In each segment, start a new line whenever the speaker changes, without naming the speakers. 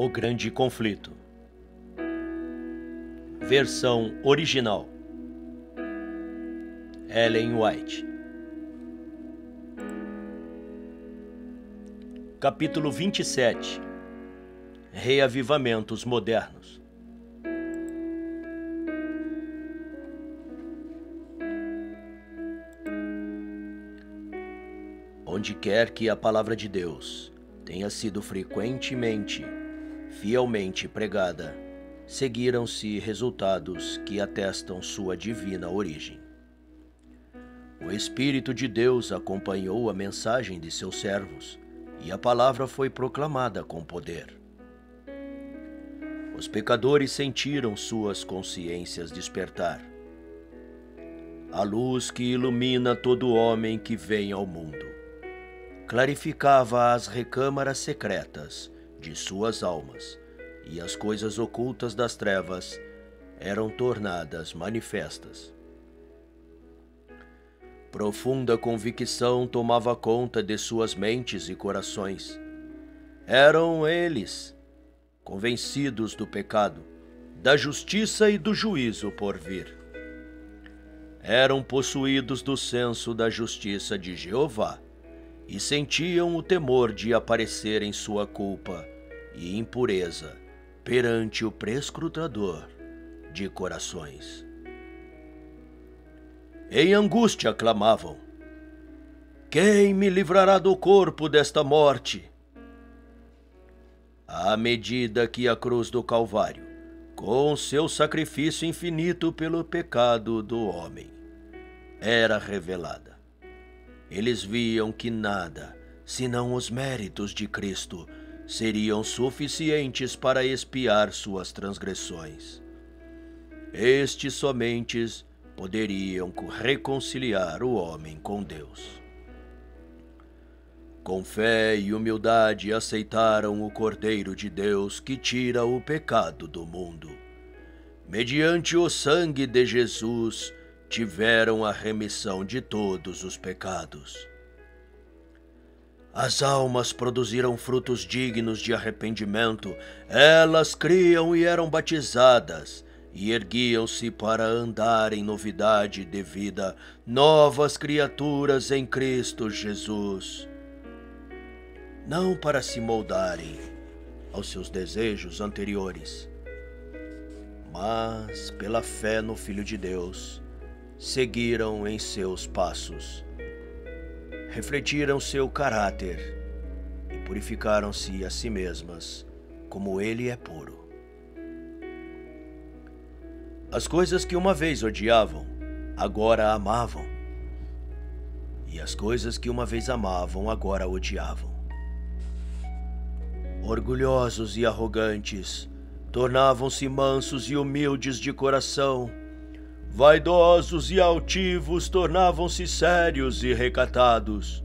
O Grande Conflito. Versão original. Ellen White. Capítulo 27. Reavivamentos modernos. Onde quer que a palavra de Deus tenha sido frequentemente, fielmente pregada, seguiram-se resultados que atestam sua divina origem. O Espírito de Deus acompanhou a mensagem de seus servos, e a palavra foi proclamada com poder. Os pecadores sentiram suas consciências despertar. A luz que ilumina todo homem que vem ao mundo clarificava as recâmaras secretas de suas almas, e as coisas ocultas das trevas eram tornadas manifestas. Profunda convicção tomava conta de suas mentes e corações. Eram eles convencidos do pecado, da justiça e do juízo por vir. Eram possuídos do senso da justiça de Jeová e sentiam o temor de aparecer em sua culpa e impureza perante o prescrutador de corações. Em angústia clamavam: quem me livrará do corpo desta morte? À medida que a cruz do Calvário, com seu sacrifício infinito pelo pecado do homem, era revelada, eles viam que nada, senão os méritos de Cristo, seriam suficientes para expiar suas transgressões. Estes somente poderiam reconciliar o homem com Deus. Com fé e humildade aceitaram o Cordeiro de Deus que tira o pecado do mundo. Mediante o sangue de Jesus, tiveram a remissão de todos os pecados. As almas produziram frutos dignos de arrependimento, elas criam e eram batizadas, e erguiam-se para andar em novidade de vida, novas criaturas em Cristo Jesus. Não para se moldarem aos seus desejos anteriores, mas pela fé no Filho de Deus, seguiram em seus passos, refletiram seu caráter e purificaram-se a si mesmas, como ele é puro. As coisas que uma vez odiavam, agora amavam, e as coisas que uma vez amavam, agora odiavam. Orgulhosos e arrogantes, tornavam-se mansos e humildes de coração. Vaidosos e altivos tornavam-se sérios e recatados.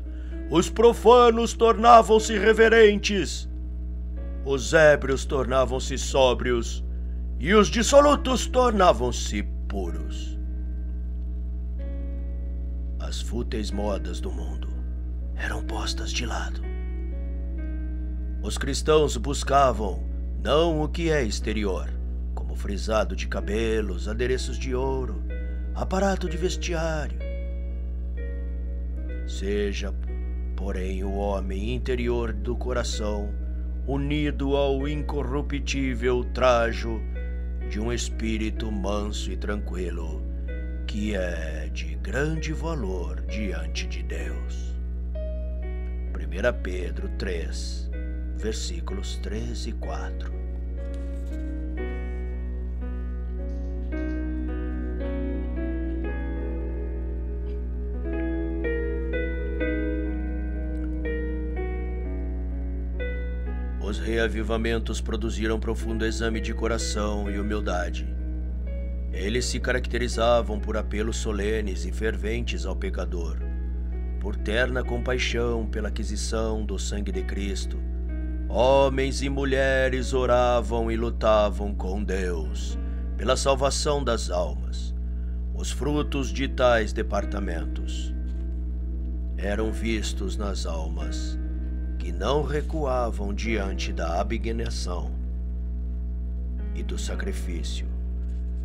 Os profanos tornavam-se reverentes. Os ébrios tornavam-se sóbrios. E os dissolutos tornavam-se puros. As fúteis modas do mundo eram postas de lado. Os cristãos buscavam não o que é exterior, como frisado de cabelos, adereços de ouro, aparato de vestiário. Seja, porém, o homem interior do coração unido ao incorruptível trajo de um espírito manso e tranquilo, que é de grande valor diante de Deus. 1 Pedro 3, versículos 3 e 4. Os reavivamentos produziram profundo exame de coração e humildade. Eles se caracterizavam por apelos solenes e ferventes ao pecador, por terna compaixão pela aquisição do sangue de Cristo. Homens e mulheres oravam e lutavam com Deus pela salvação das almas. Os frutos de tais departamentos eram vistos nas almas que não recuavam diante da abnegação e do sacrifício,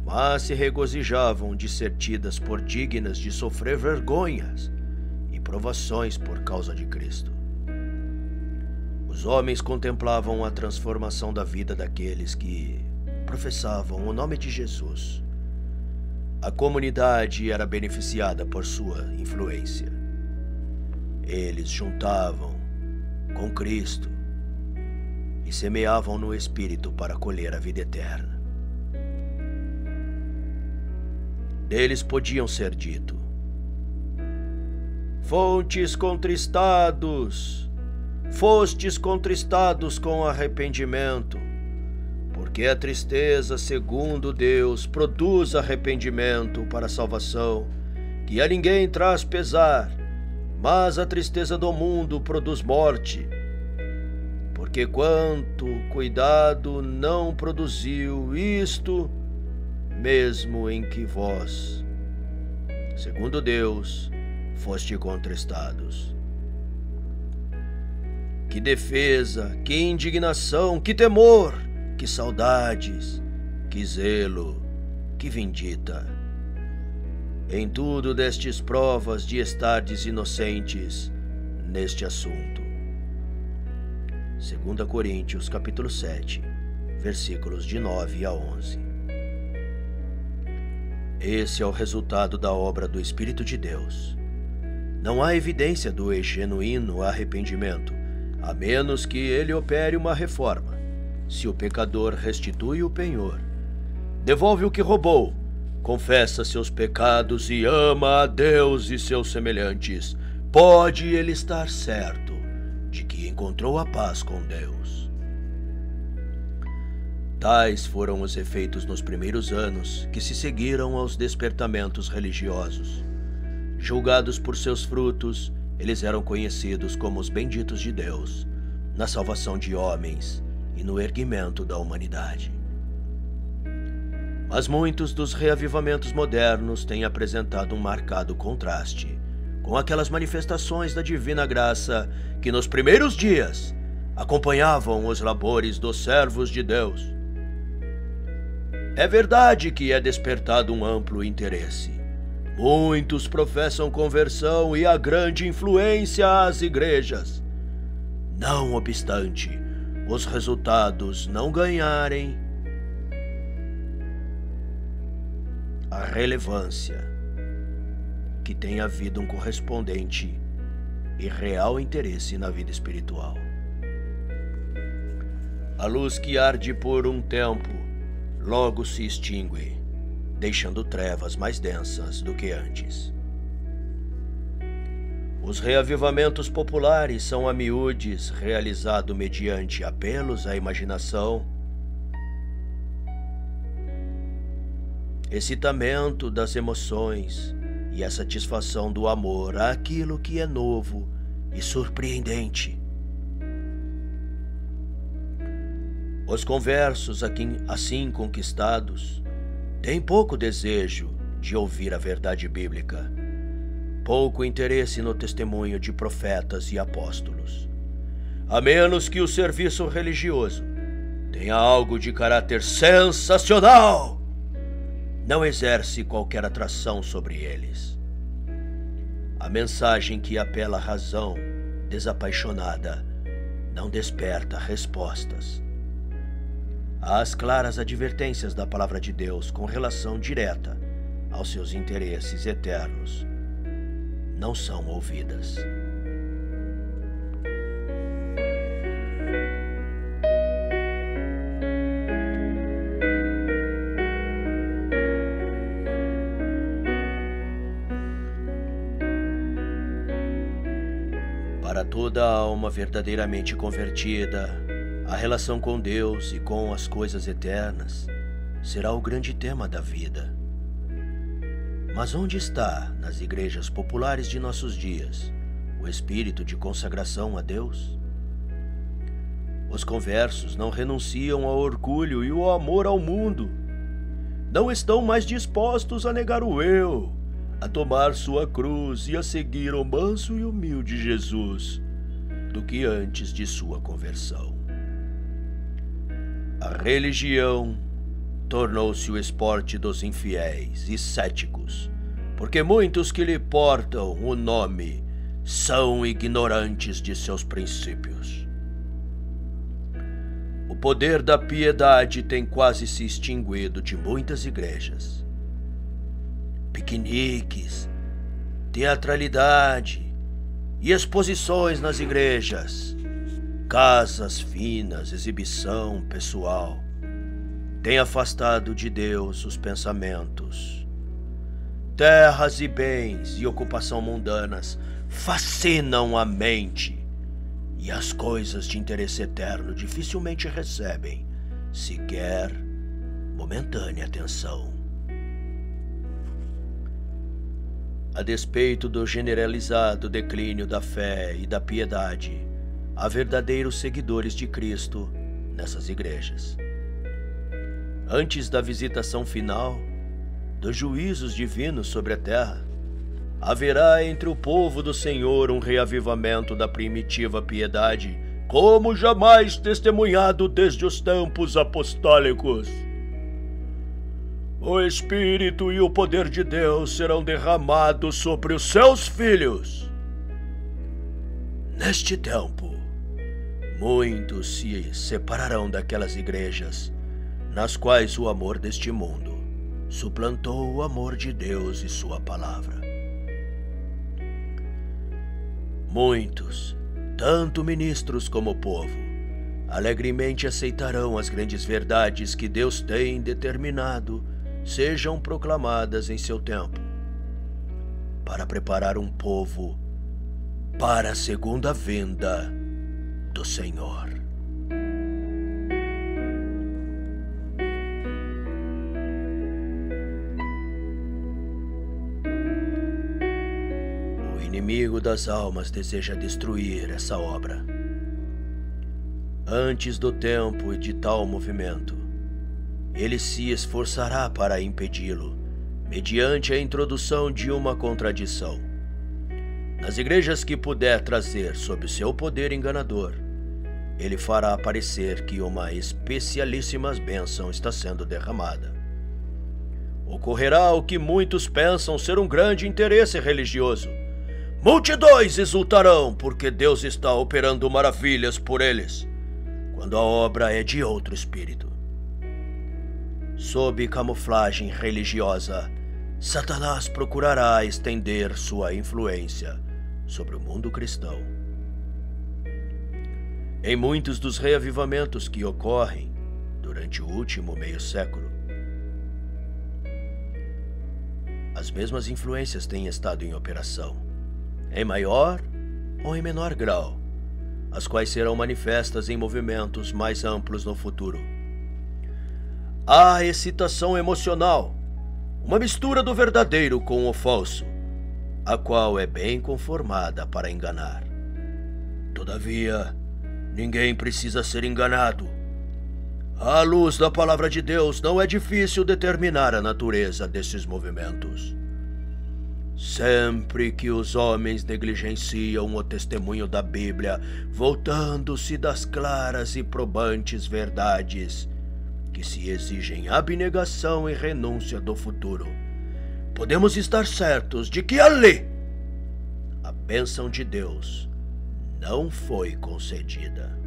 mas se regozijavam de ser tidas por dignas de sofrer vergonhas e provações por causa de Cristo. Os homens contemplavam a transformação da vida daqueles que professavam o nome de Jesus. A comunidade era beneficiada por sua influência. Eles juntavam com Cristo e semeavam no Espírito para colher a vida eterna. Deles podiam ser dito: fontes contristados, fostes contristados com arrependimento, porque a tristeza, segundo Deus, produz arrependimento para a salvação, que a ninguém traz pesar, mas a tristeza do mundo produz morte. Porque quanto cuidado não produziu isto, mesmo em que vós, segundo Deus, foste contristados. Que defesa, que indignação, que temor, que saudades, que zelo, que vindita. Em tudo destes provas de estardes inocentes neste assunto. 2 Coríntios capítulo 7, versículos de 9 a 11. Esse é o resultado da obra do Espírito de Deus. Não há evidência do genuíno arrependimento, a menos que ele opere uma reforma. Se o pecador restitui o penhor, devolve o que roubou, confessa seus pecados e ama a Deus e seus semelhantes, pode ele estar certo de que encontrou a paz com Deus. Tais foram os efeitos nos primeiros anos que se seguiram aos despertamentos religiosos. Julgados por seus frutos, eles eram conhecidos como os benditos de Deus, na salvação de homens e no erguimento da humanidade. Mas muitos dos reavivamentos modernos têm apresentado um marcado contraste com aquelas manifestações da divina graça que nos primeiros dias acompanhavam os labores dos servos de Deus. É verdade que é despertado um amplo interesse. Muitos professam conversão e há grande influência às igrejas. Não obstante, os resultados não ganharem a relevância que tem havido um correspondente e real interesse na vida espiritual. A luz que arde por um tempo logo se extingue, deixando trevas mais densas do que antes. Os reavivamentos populares são a miúdes realizados mediante apelos à imaginação, excitamento das emoções e a satisfação do amor àquilo que é novo e surpreendente. Os conversos assim conquistados têm pouco desejo de ouvir a verdade bíblica, pouco interesse no testemunho de profetas e apóstolos, a menos que o serviço religioso tenha algo de caráter sensacional. Não exerce qualquer atração sobre eles. A mensagem que apela à razão desapaixonada não desperta respostas. As claras advertências da palavra de Deus com relação direta aos seus interesses eternos não são ouvidas. Para toda alma verdadeiramente convertida, a relação com Deus e com as coisas eternas será o grande tema da vida. Mas onde está, nas igrejas populares de nossos dias, o espírito de consagração a Deus? Os conversos não renunciam ao orgulho e ao amor ao mundo. Não estão mais dispostos a negar o eu, a tomar sua cruz e a seguir o manso e humilde Jesus, do que antes de sua conversão. A religião tornou-se o esporte dos infiéis e céticos, porque muitos que lhe portam o nome são ignorantes de seus princípios. O poder da piedade tem quase se extinguido de muitas igrejas. Piqueniques, teatralidade e exposições nas igrejas, casas finas, exibição pessoal, têm afastado de Deus os pensamentos. Terras e bens e ocupação mundanas fascinam a mente, e as coisas de interesse eterno dificilmente recebem sequer momentânea atenção. A despeito do generalizado declínio da fé e da piedade, há verdadeiros seguidores de Cristo nessas igrejas. Antes da visitação final, dos juízos divinos sobre a terra, haverá entre o povo do Senhor um reavivamento da primitiva piedade, como jamais testemunhado desde os tempos apostólicos. O Espírito e o poder de Deus serão derramados sobre os seus filhos. Neste tempo, muitos se separarão daquelas igrejas nas quais o amor deste mundo suplantou o amor de Deus e sua palavra. Muitos, tanto ministros como povo, alegremente aceitarão as grandes verdades que Deus tem determinado sejam proclamadas em seu tempo, para preparar um povo para a segunda vinda do Senhor. O inimigo das almas deseja destruir essa obra. Antes do tempo e de tal movimento, ele se esforçará para impedi-lo, mediante a introdução de uma contradição. Nas igrejas que puder trazer sob seu poder enganador, ele fará parecer que uma especialíssima bênção está sendo derramada. Ocorrerá o que muitos pensam ser um grande interesse religioso. Multidões exultarão porque Deus está operando maravilhas por eles, quando a obra é de outro espírito. Sob camuflagem religiosa, Satanás procurará estender sua influência sobre o mundo cristão. Em muitos dos reavivamentos que ocorrem durante o último meio século, as mesmas influências têm estado em operação, em maior ou em menor grau, as quais serão manifestas em movimentos mais amplos no futuro. Há excitação emocional, uma mistura do verdadeiro com o falso, a qual é bem conformada para enganar. Todavia, ninguém precisa ser enganado. À luz da palavra de Deus, não é difícil determinar a natureza desses movimentos. Sempre que os homens negligenciam o testemunho da Bíblia, voltando-se das claras e probantes verdades que se exigem abnegação e renúncia do futuro, podemos estar certos de que ali a bênção de Deus não foi concedida.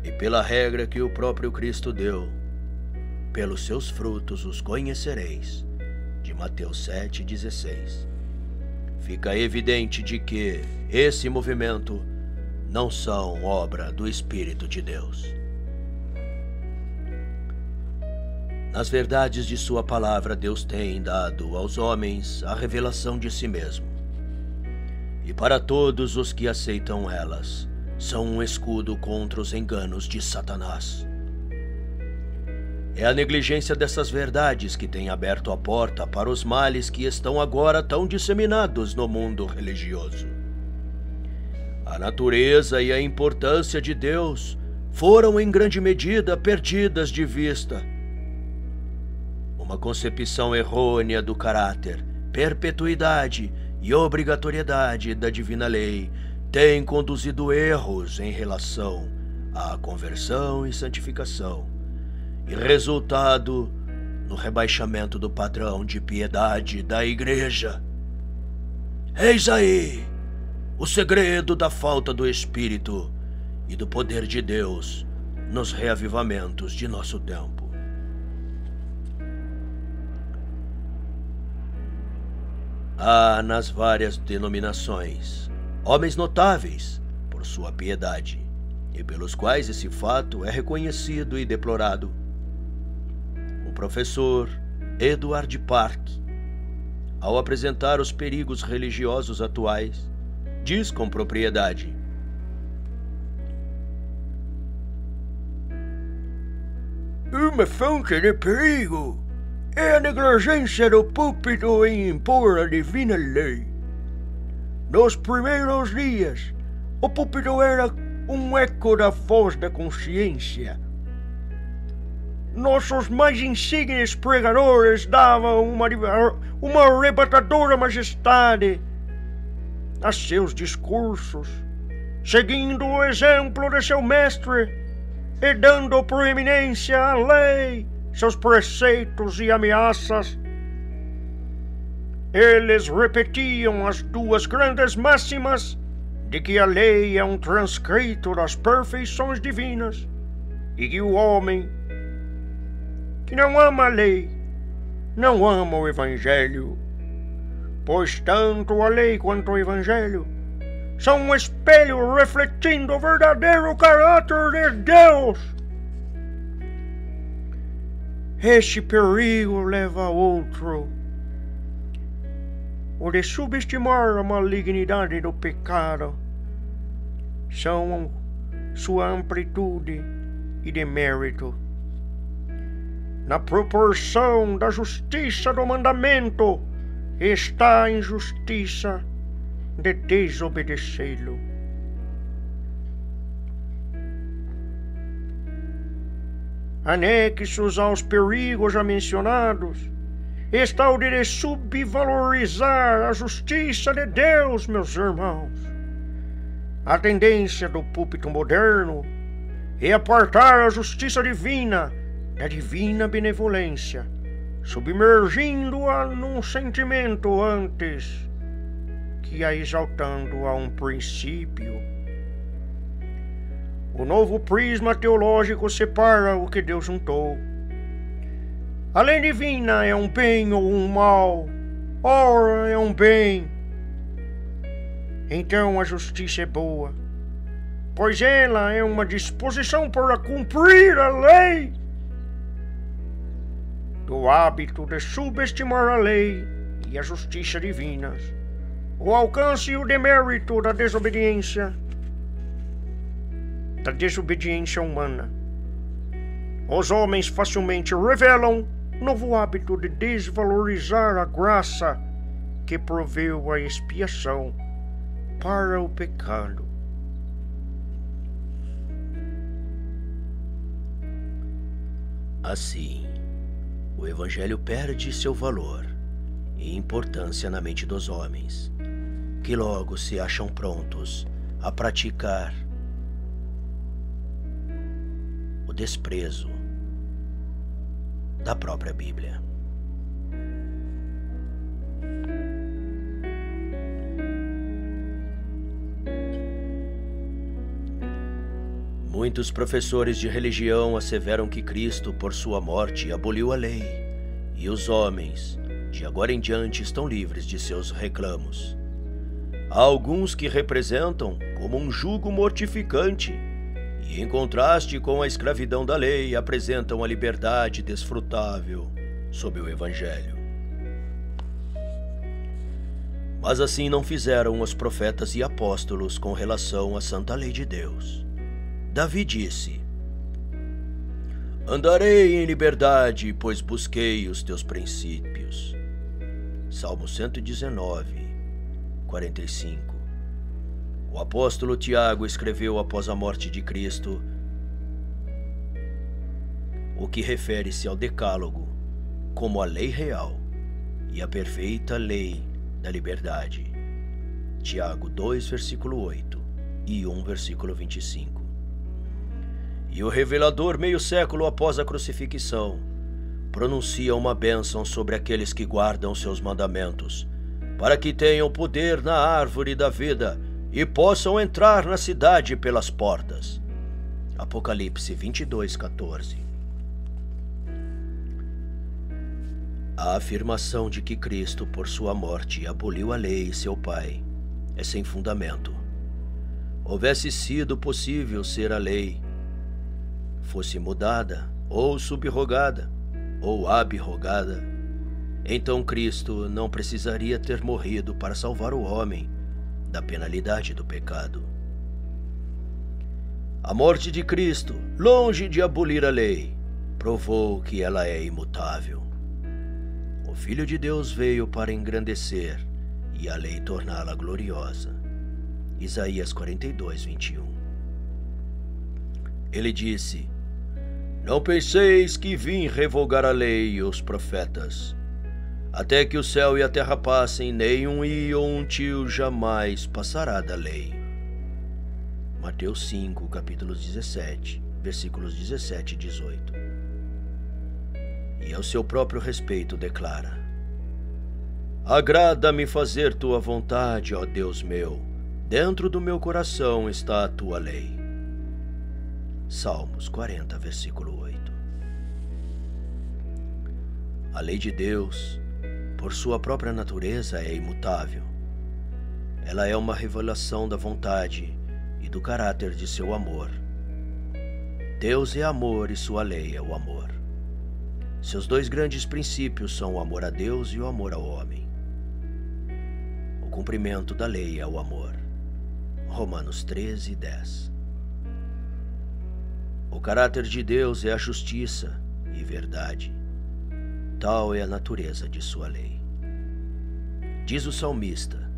E pela regra que o próprio Cristo deu, pelos seus frutos os conhecereis, de Mateus 7,16, fica evidente de que esse movimento não são obra do Espírito de Deus. Nas verdades de sua palavra, Deus tem dado aos homens a revelação de si mesmo. E para todos os que aceitam elas, são um escudo contra os enganos de Satanás. É a negligência dessas verdades que tem aberto a porta para os males que estão agora tão disseminados no mundo religioso. A natureza e a importância de Deus foram em grande medida perdidas de vista. Uma concepção errônea do caráter, perpetuidade e obrigatoriedade da divina lei tem conduzido erros em relação à conversão e santificação, e resultado no rebaixamento do padrão de piedade da Igreja. Eis aí o segredo da falta do Espírito e do poder de Deus nos reavivamentos de nosso tempo. Há nas várias denominações homens notáveis por sua piedade e pelos quais esse fato é reconhecido e deplorado. O professor Edward Park, ao apresentar os perigos religiosos atuais, diz com propriedade: uma fonte de perigo é a negligência do púlpito em impor a divina lei. Nos primeiros dias, o púlpito era um eco da voz da consciência. Nossos mais insignes pregadores davam uma arrebatadora majestade a seus discursos, seguindo o exemplo de seu mestre e dando proeminência à lei, seus preceitos e ameaças. Eles repetiam as duas grandes máximas de que a lei é um transcrito das perfeições divinas e que o homem que não ama a lei não ama o Evangelho, pois tanto a lei quanto o Evangelho são um espelho refletindo o verdadeiro caráter de Deus. Este perigo leva a outro, o de subestimar a malignidade do pecado, são sua amplitude e demérito. Na proporção da justiça do mandamento está a injustiça de desobedecê-lo. Anexos aos perigos já mencionados está o de subvalorizar a justiça de Deus, meus irmãos. A tendência do púlpito moderno é apartar a justiça divina da divina benevolência, submergindo-a num sentimento antes que a exaltando a um princípio. O novo prisma teológico separa o que Deus juntou. A lei divina é um bem ou um mal? Ora, é um bem. Então a justiça é boa, pois ela é uma disposição para cumprir a lei. Do hábito de subestimar a lei e a justiça divinas, o alcance e o demérito da desobediência humana, os homens facilmente revelam novo hábito de desvalorizar a graça que proveu a expiação para o pecado. Assim, o Evangelho perde seu valor e importância na mente dos homens, que logo se acham prontos a praticar o desprezo da própria Bíblia. Muitos professores de religião asseveram que Cristo, por sua morte, aboliu a lei, e os homens, de agora em diante, estão livres de seus reclamos. Há alguns que representam como um jugo mortificante, e em contraste com a escravidão da lei, apresentam a liberdade desfrutável sob o Evangelho. Mas assim não fizeram os profetas e apóstolos com relação à santa lei de Deus. Davi disse: andarei em liberdade, pois busquei os teus princípios. Salmo 119, 45. O apóstolo Tiago escreveu após a morte de Cristo o que refere-se ao Decálogo como a lei real e a perfeita lei da liberdade. Tiago 2, versículo 8 e 1, versículo 25. E o revelador, meio século após a crucifixão, pronuncia uma bênção sobre aqueles que guardam seus mandamentos, para que tenham poder na árvore da vida e possam entrar na cidade pelas portas. Apocalipse 22:14. A afirmação de que Cristo, por sua morte, aboliu a lei e seu Pai é sem fundamento. Houvesse sido possível ser a lei fosse mudada, ou subrogada, ou abrogada, então Cristo não precisaria ter morrido para salvar o homem da penalidade do pecado. A morte de Cristo, longe de abolir a lei, provou que ela é imutável. O Filho de Deus veio para engrandecer e a lei torná-la gloriosa. Isaías 42:21. Ele disse: Não penseis que vim revogar a lei e os profetas. Até que o céu e a terra passem, nem um i ou um tio jamais passará da lei. Mateus 5, capítulos 17, versículos 17 e 18. E ao seu próprio respeito declara: Agrada-me fazer tua vontade, ó Deus meu, dentro do meu coração está a tua lei. Salmos 40, versículo 8. A lei de Deus, por sua própria natureza, é imutável. Ela é uma revelação da vontade e do caráter de seu amor. Deus é amor e sua lei é o amor. Seus dois grandes princípios são o amor a Deus e o amor ao homem. O cumprimento da lei é o amor. Romanos 13:10. O caráter de Deus é a justiça e verdade. Tal é a natureza de sua lei. Diz o salmista: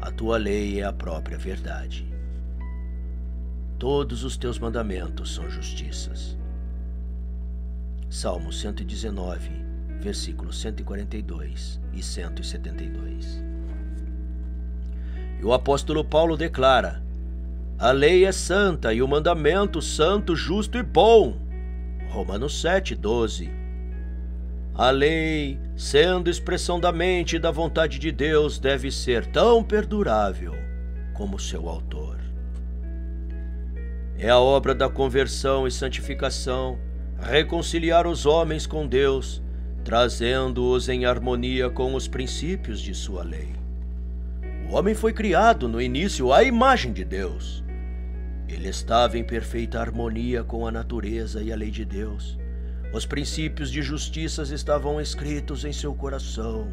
A tua lei é a própria verdade. Todos os teus mandamentos são justiças. Salmo 119, versículos 142 e 172. E o apóstolo Paulo declara: A lei é santa e o mandamento santo, justo e bom. Romanos 7:12. A lei, sendo expressão da mente e da vontade de Deus, deve ser tão perdurável como seu autor. É a obra da conversão e santificação reconciliar os homens com Deus, trazendo-os em harmonia com os princípios de sua lei. O homem foi criado no início à imagem de Deus. Ele estava em perfeita harmonia com a natureza e a lei de Deus. Os princípios de justiça estavam escritos em seu coração.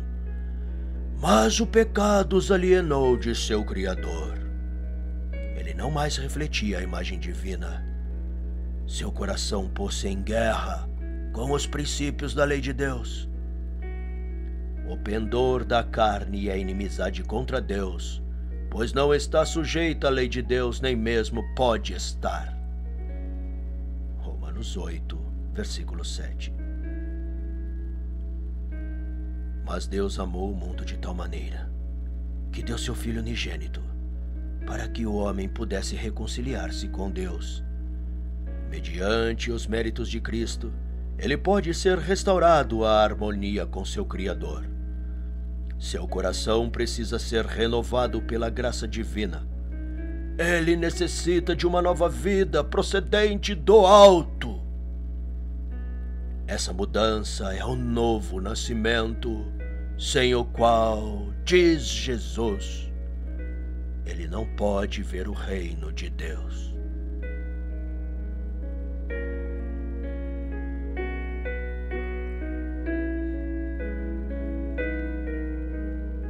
Mas o pecado os alienou de seu Criador. Ele não mais refletia a imagem divina. Seu coração pôs-se em guerra com os princípios da lei de Deus. O pendor da carne é a inimizade contra Deus, pois não está sujeita à lei de Deus, nem mesmo pode estar. Romanos 8, versículo 7. Mas Deus amou o mundo de tal maneira que deu seu Filho unigênito, para que o homem pudesse reconciliar-se com Deus. Mediante os méritos de Cristo, ele pode ser restaurado à harmonia com seu Criador. Seu coração precisa ser renovado pela graça divina. Ele necessita de uma nova vida procedente do alto. Essa mudança é o novo nascimento, sem o qual, diz Jesus, ele não pode ver o reino de Deus.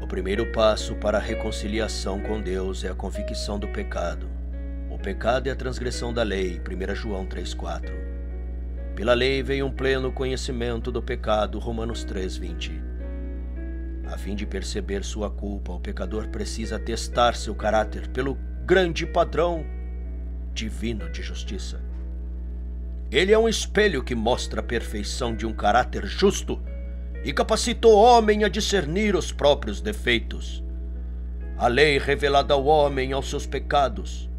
O primeiro passo para a reconciliação com Deus é a convicção do pecado. O pecado é a transgressão da lei, 1 João 3,4. Pela lei veio um pleno conhecimento do pecado, Romanos 3,20. A fim de perceber sua culpa, o pecador precisa testar seu caráter pelo grande padrão divino de justiça. Ele é um espelho que mostra a perfeição de um caráter justo e capacita o homem a discernir os próprios defeitos. A lei revelada ao homem aos seus pecados.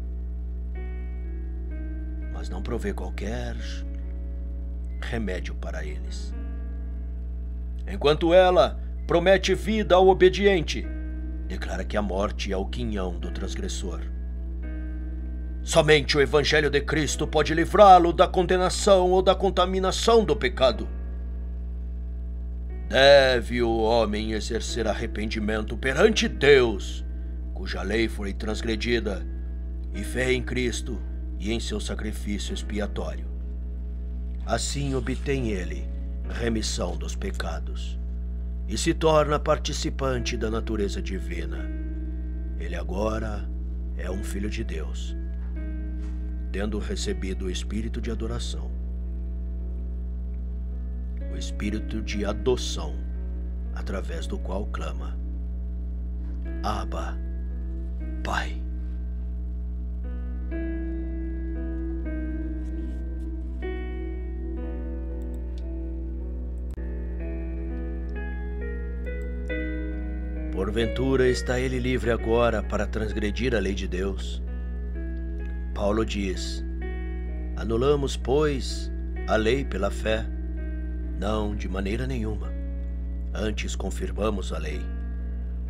mas não provê qualquer remédio para eles. Enquanto ela promete vida ao obediente, declara que a morte é o quinhão do transgressor. Somente o Evangelho de Cristo pode livrá-lo da condenação ou da contaminação do pecado. Deve o homem exercer arrependimento perante Deus, cuja lei foi transgredida, e fé em Cristo e em seu sacrifício expiatório. Assim obtém ele remissão dos pecados e se torna participante da natureza divina. Ele agora é um filho de Deus, tendo recebido o espírito de adoração, o espírito de adoção, através do qual clama: Abba, Pai. Porventura está ele livre agora para transgredir a lei de Deus? Paulo diz: anulamos, pois, a lei pela fé? Não, de maneira nenhuma. Antes confirmamos a lei.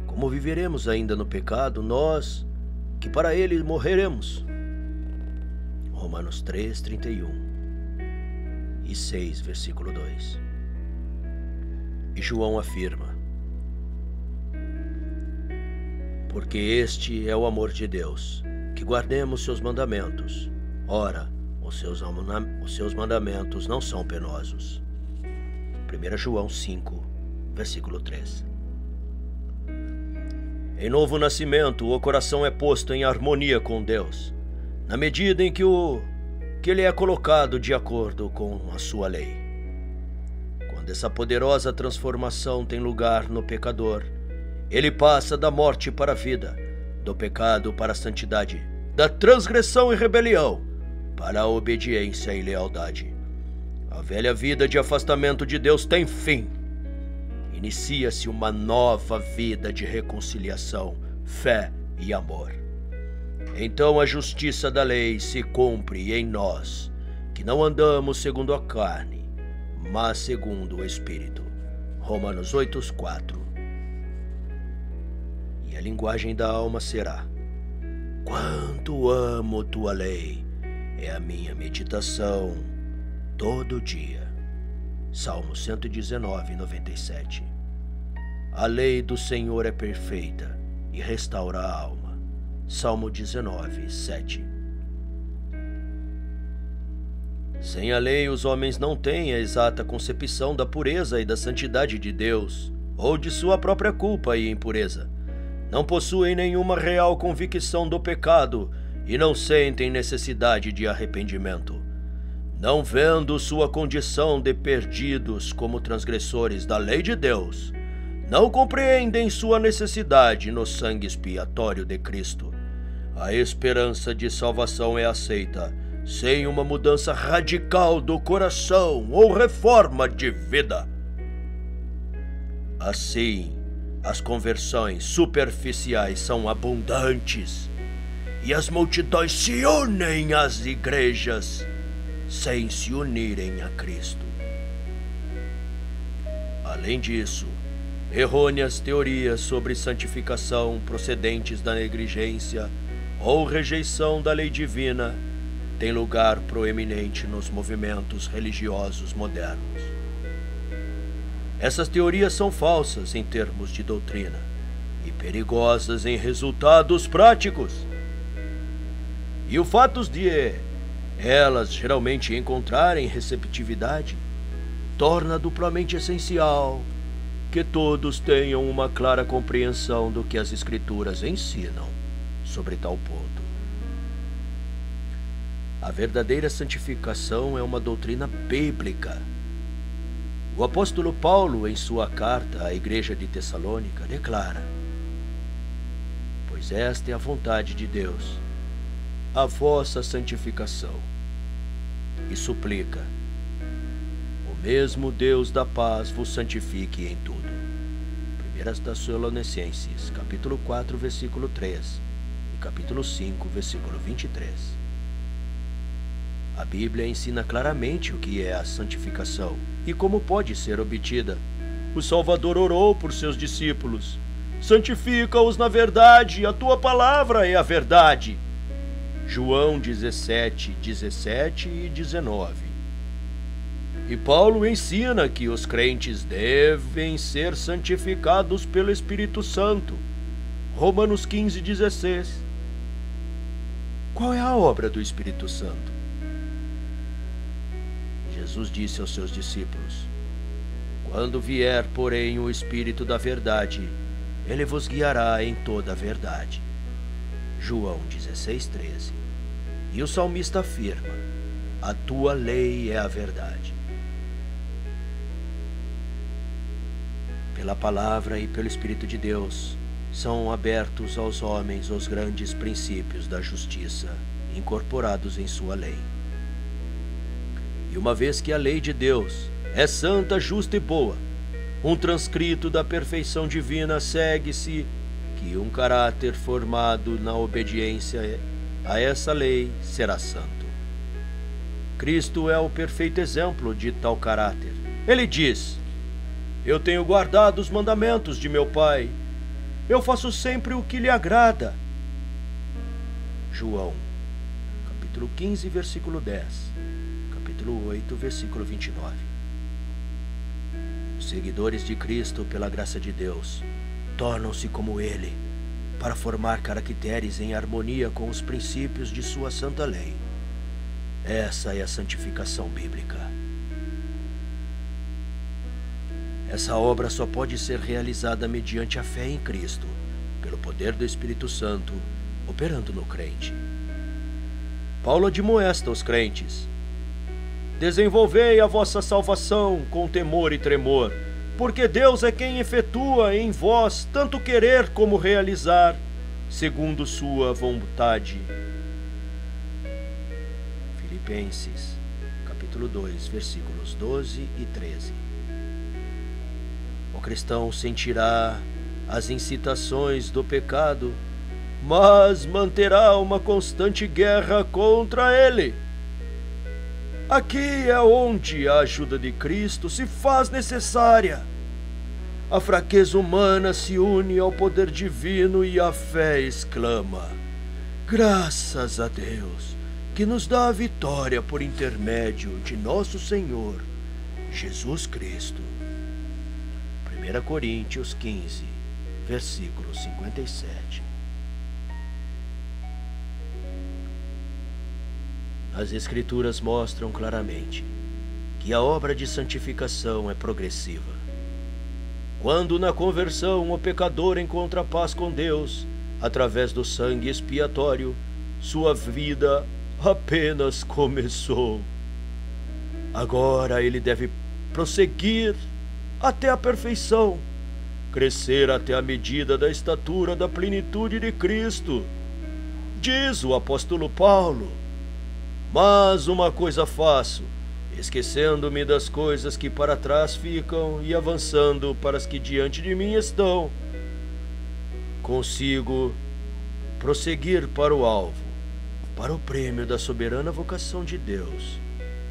Como viveremos ainda no pecado, nós, que para ele morreremos? Romanos 3, 31 e 6, versículo 2. E João afirma: porque este é o amor de Deus, que guardemos seus mandamentos. Ora, os seus mandamentos não são penosos. 1 João 5, versículo 3. Em novo nascimento, o coração é posto em harmonia com Deus, na medida em que ele é colocado de acordo com a sua lei. Quando essa poderosa transformação tem lugar no pecador, ele passa da morte para a vida, do pecado para a santidade, da transgressão e rebelião para a obediência e lealdade. A velha vida de afastamento de Deus tem fim. Inicia-se uma nova vida de reconciliação, fé e amor. Então a justiça da lei se cumpre em nós, que não andamos segundo a carne, mas segundo o Espírito. Romanos 8, 4. E a linguagem da alma será: quanto amo tua lei, é a minha meditação todo dia. Salmo 119, 97. A lei do Senhor é perfeita e restaura a alma. Salmo 19, 7. Sem a lei, os homens não têm a exata concepção da pureza e da santidade de Deus, ou de sua própria culpa e impureza. Não possuem nenhuma real convicção do pecado e não sentem necessidade de arrependimento. Não vendo sua condição de perdidos como transgressores da lei de Deus, não compreendem sua necessidade no sangue expiatório de Cristo. A esperança de salvação é aceita sem uma mudança radical do coração ou reforma de vida. Assim, as conversões superficiais são abundantes e as multidões se unem às igrejas sem se unirem a Cristo. Além disso, errôneas teorias sobre santificação procedentes da negligência ou rejeição da lei divina têm lugar proeminente nos movimentos religiosos modernos. Essas teorias são falsas em termos de doutrina e perigosas em resultados práticos. E o fato de elas geralmente encontrarem receptividade torna duplamente essencial que todos tenham uma clara compreensão do que as Escrituras ensinam sobre tal ponto. A verdadeira santificação é uma doutrina bíblica. O apóstolo Paulo, em sua carta à igreja de Tessalônica, declara: pois esta é a vontade de Deus, a vossa santificação, e suplica: o mesmo Deus da paz vos santifique em tudo. 1 Tessalonicenses, capítulo 4, versículo 3 e capítulo 5, versículo 23. A Bíblia ensina claramente o que é a santificação e como pode ser obtida. O Salvador orou por seus discípulos: santifica-os na verdade, a tua palavra é a verdade. João 17, 17 e 19. E Paulo ensina que os crentes devem ser santificados pelo Espírito Santo. Romanos 15, 16. Qual é a obra do Espírito Santo? Jesus disse aos seus discípulos: quando vier, porém, o Espírito da verdade, ele vos guiará em toda a verdade. João 16, 13. E o salmista afirma: a tua lei é a verdade. Pela palavra e pelo Espírito de Deus, são abertos aos homens os grandes princípios da justiça, incorporados em sua lei. E uma vez que a lei de Deus é santa, justa e boa, um transcrito da perfeição divina, segue-se que um caráter formado na obediência a essa lei será santo. Cristo é o perfeito exemplo de tal caráter. Ele diz: eu tenho guardado os mandamentos de meu Pai, eu faço sempre o que lhe agrada. João, capítulo 15, versículo 10, capítulo 8, versículo 29. Os seguidores de Cristo, pela graça de Deus, tornam-se como Ele, para formar caracteres em harmonia com os princípios de sua santa lei. Essa é a santificação bíblica. Essa obra só pode ser realizada mediante a fé em Cristo, pelo poder do Espírito Santo, operando no crente. Paulo admoesta os crentes: desenvolvei a vossa salvação com temor e tremor, porque Deus é quem efetua em vós tanto querer como realizar, segundo sua vontade. Filipenses, capítulo 2, versículos 12 e 13. O cristão sentirá as incitações do pecado, mas manterá uma constante guerra contra ele. Aqui é onde a ajuda de Cristo se faz necessária. A fraqueza humana se une ao poder divino e a fé exclama: graças a Deus, que nos dá a vitória por intermédio de nosso Senhor Jesus Cristo. 1 Coríntios 15, versículo 57. As Escrituras mostram claramente que a obra de santificação é progressiva. Quando na conversão o pecador encontra paz com Deus, através do sangue expiatório, sua vida apenas começou. Agora ele deve prosseguir até a perfeição, crescer até a medida da estatura da plenitude de Cristo. Diz o apóstolo Paulo: mas uma coisa faço, esquecendo-me das coisas que para trás ficam e avançando para as que diante de mim estão, consigo prosseguir para o alvo, para o prêmio da soberana vocação de Deus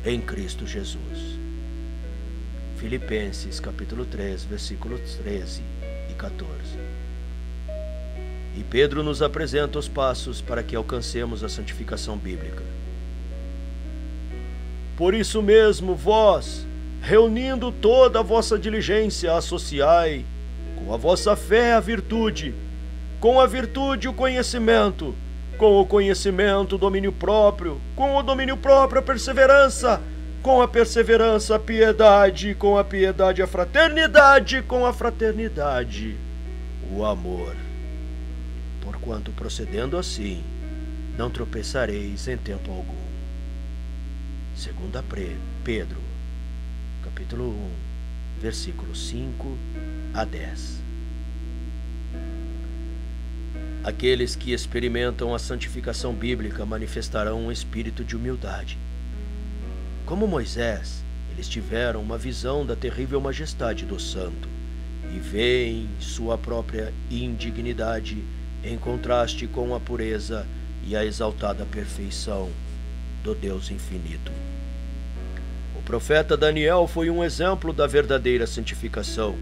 em Cristo Jesus. Filipenses, capítulo 3, versículos 13 e 14. E Pedro nos apresenta os passos para que alcancemos a santificação bíblica. Por isso mesmo, vós, reunindo toda a vossa diligência, associai com a vossa fé a virtude, com a virtude o conhecimento, com o conhecimento o domínio próprio, com o domínio próprio a perseverança, com a perseverança a piedade, com a piedade a fraternidade, com a fraternidade o amor. Porquanto procedendo assim, não tropeçareis em tempo algum. 2 Pedro, capítulo 1, versículos 5 a 10. Aqueles que experimentam a santificação bíblica manifestarão um espírito de humildade. Como Moisés, eles tiveram uma visão da terrível majestade do Santo e veem sua própria indignidade em contraste com a pureza e a exaltada perfeição do Deus infinito. O profeta Daniel foi um exemplo da verdadeira santificação.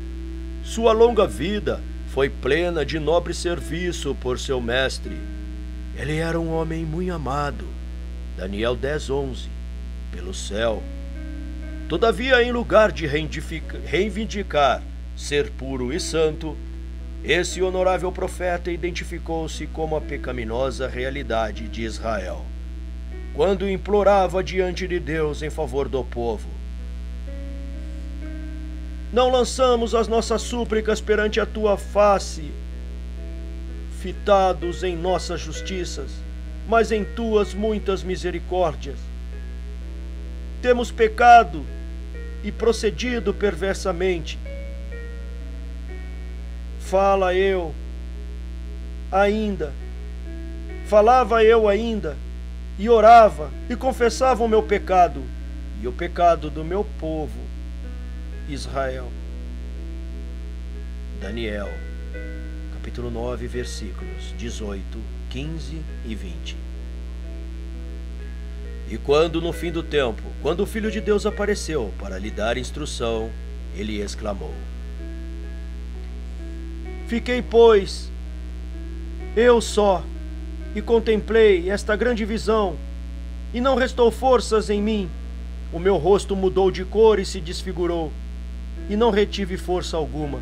Sua longa vida foi plena de nobre serviço por seu mestre. Ele era um homem muito amado, Daniel 10:11, pelo céu. Todavia, em lugar de reivindicar ser puro e santo, esse honorável profeta identificou-se como a pecaminosa realidade de Israel, quando implorava diante de Deus em favor do povo. Não lançamos as nossas súplicas perante a tua face, fitados em nossas justiças, mas em tuas muitas misericórdias. Temos pecado e procedido perversamente. Falava eu ainda, e orava, e confessava o meu pecado, e o pecado do meu povo, Israel. Daniel, capítulo 9, versículos 18, 15 e 20. E quando no fim do tempo, quando o Filho de Deus apareceu para lhe dar instrução, ele exclamou: Fiquei, pois, eu só, e contemplei esta grande visão, e não restou forças em mim. O meu rosto mudou de cor e se desfigurou, e não retive força alguma.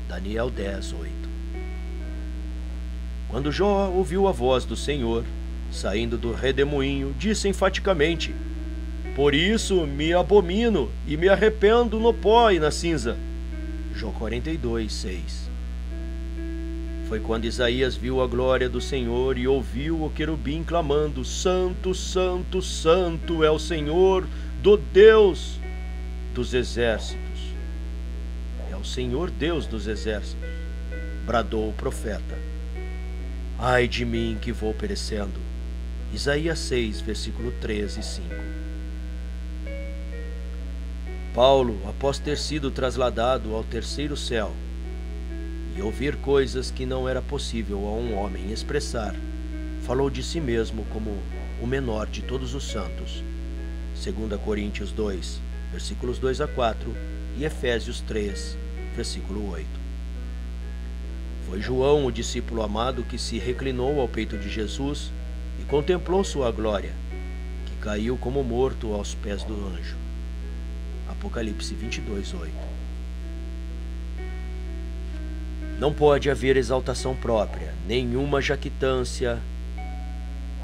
Daniel 10:8. Quando Jó ouviu a voz do Senhor, saindo do redemoinho, disse enfaticamente: Por isso me abomino e me arrependo no pó e na cinza. Jó 42:6. Foi quando Isaías viu a glória do Senhor e ouviu o querubim clamando: Santo, Santo, Santo é o Senhor, do Deus dos exércitos. É o Senhor Deus dos exércitos, bradou o profeta. Ai de mim que vou perecendo. Isaías 6, versículo 13 e 5. Paulo, após ter sido trasladado ao terceiro céu e ouvir coisas que não era possível a um homem expressar, falou de si mesmo como o menor de todos os santos. 2 Coríntios 2, versículos 2 a 4 e Efésios 3, versículo 8. Foi João, o discípulo amado, que se reclinou ao peito de Jesus e contemplou sua glória, que caiu como morto aos pés do anjo. Apocalipse 22:8. Não pode haver exaltação própria, nenhuma jactância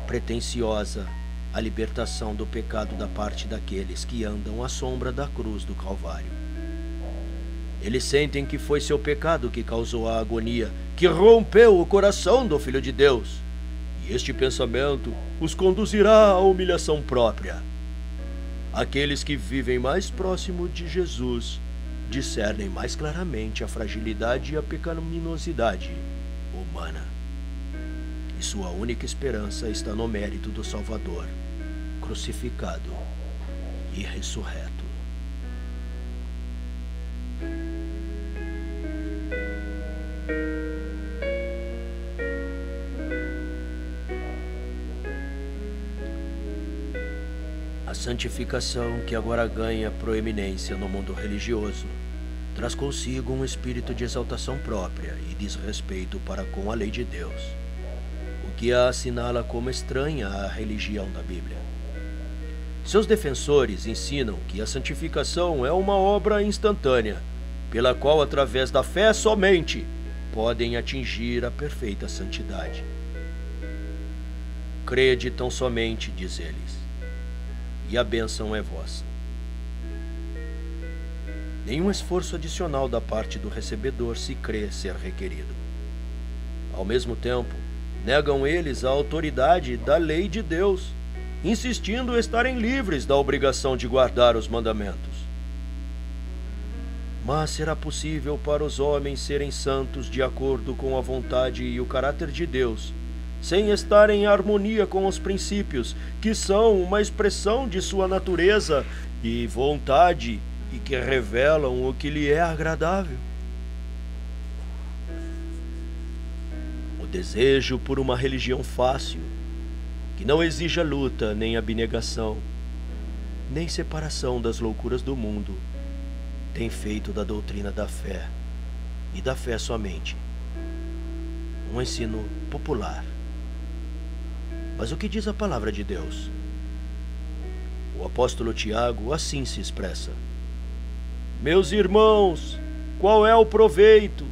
pretensiosa à libertação do pecado da parte daqueles que andam à sombra da cruz do Calvário. Eles sentem que foi seu pecado que causou a agonia, que rompeu o coração do Filho de Deus. E este pensamento os conduzirá à humilhação própria. Aqueles que vivem mais próximo de Jesus discernem mais claramente a fragilidade e a pecaminosidade humana. E sua única esperança está no mérito do Salvador, crucificado e ressurreto. A santificação, que agora ganha proeminência no mundo religioso, traz consigo um espírito de exaltação própria e desrespeito para com a lei de Deus, o que a assinala como estranha à religião da Bíblia. Seus defensores ensinam que a santificação é uma obra instantânea, pela qual, através da fé somente, podem atingir a perfeita santidade. Crede tão somente, diz eles, e a bênção é vossa. Nenhum esforço adicional da parte do recebedor se crê ser requerido. Ao mesmo tempo, negam eles a autoridade da lei de Deus, insistindo estarem livres da obrigação de guardar os mandamentos. Mas será possível para os homens serem santos de acordo com a vontade e o caráter de Deus, sem estar em harmonia com os princípios, que são uma expressão de sua natureza e vontade e que revelam o que lhe é agradável? O desejo por uma religião fácil, que não exija luta, nem abnegação, nem separação das loucuras do mundo, tem feito da doutrina da fé, e da fé somente, um ensino popular. Mas o que diz a palavra de Deus? O apóstolo Tiago assim se expressa: meus irmãos, qual é o proveito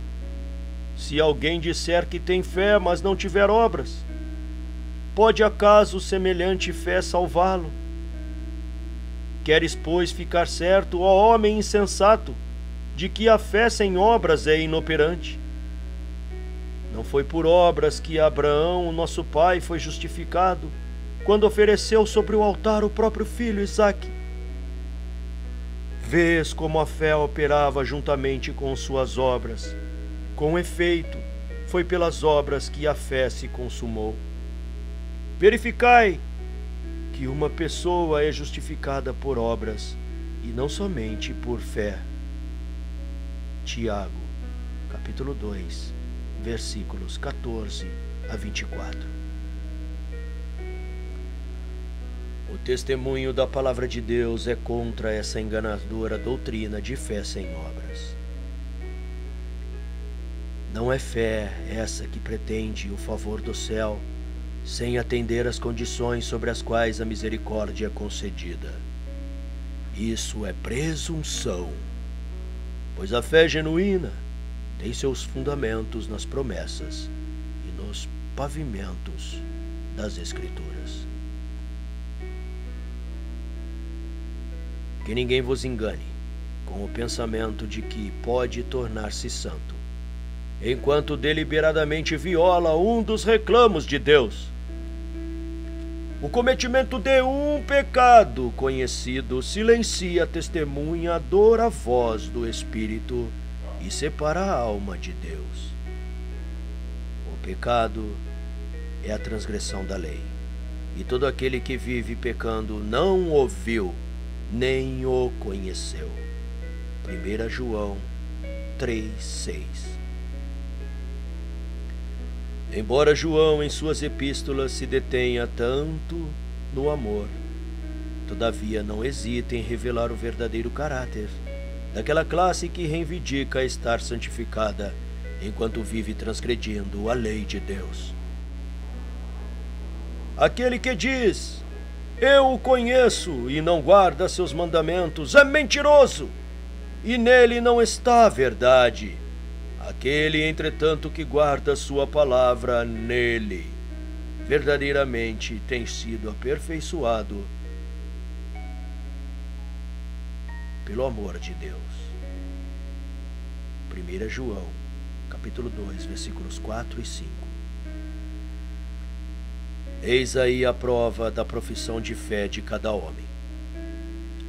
se alguém disser que tem fé, mas não tiver obras? Pode acaso semelhante fé salvá-lo? Queres, pois, ficar certo, ó homem insensato, de que a fé sem obras é inoperante? Não foi por obras que Abraão, nosso pai, foi justificado, quando ofereceu sobre o altar o próprio filho Isaque. Vês como a fé operava juntamente com suas obras. Com efeito, foi pelas obras que a fé se consumou. Verificai que uma pessoa é justificada por obras, e não somente por fé. Tiago, capítulo 2, versículos 14 a 24. O testemunho da palavra de Deus é contra essa enganadora doutrina de fé sem obras. Não é fé essa que pretende o favor do céu, sem atender às condições sobre as quais a misericórdia é concedida. Isso é presunção, pois a fé genuína tem seus fundamentos nas promessas e nos pavimentos das Escrituras. Que ninguém vos engane com o pensamento de que pode tornar-se santo, enquanto deliberadamente viola um dos reclamos de Deus. O cometimento de um pecado conhecido silencia a testemunhadora voz do Espírito e separa a alma de Deus. O pecado é a transgressão da lei, e todo aquele que vive pecando não ouviu, nem o conheceu. 1 João 3:6. Embora João em suas epístolas se detenha tanto no amor, todavia não hesita em revelar o verdadeiro caráter daquela classe que reivindica estar santificada enquanto vive transgredindo a lei de Deus. Aquele que diz: eu o conheço, e não guarda seus mandamentos, é mentiroso, e nele não está a verdade. Aquele, entretanto, que guarda sua palavra, nele verdadeiramente tem sido aperfeiçoado pelo amor de Deus. 1 João, capítulo 2, versículos 4 e 5. Eis aí a prova da profissão de fé de cada homem.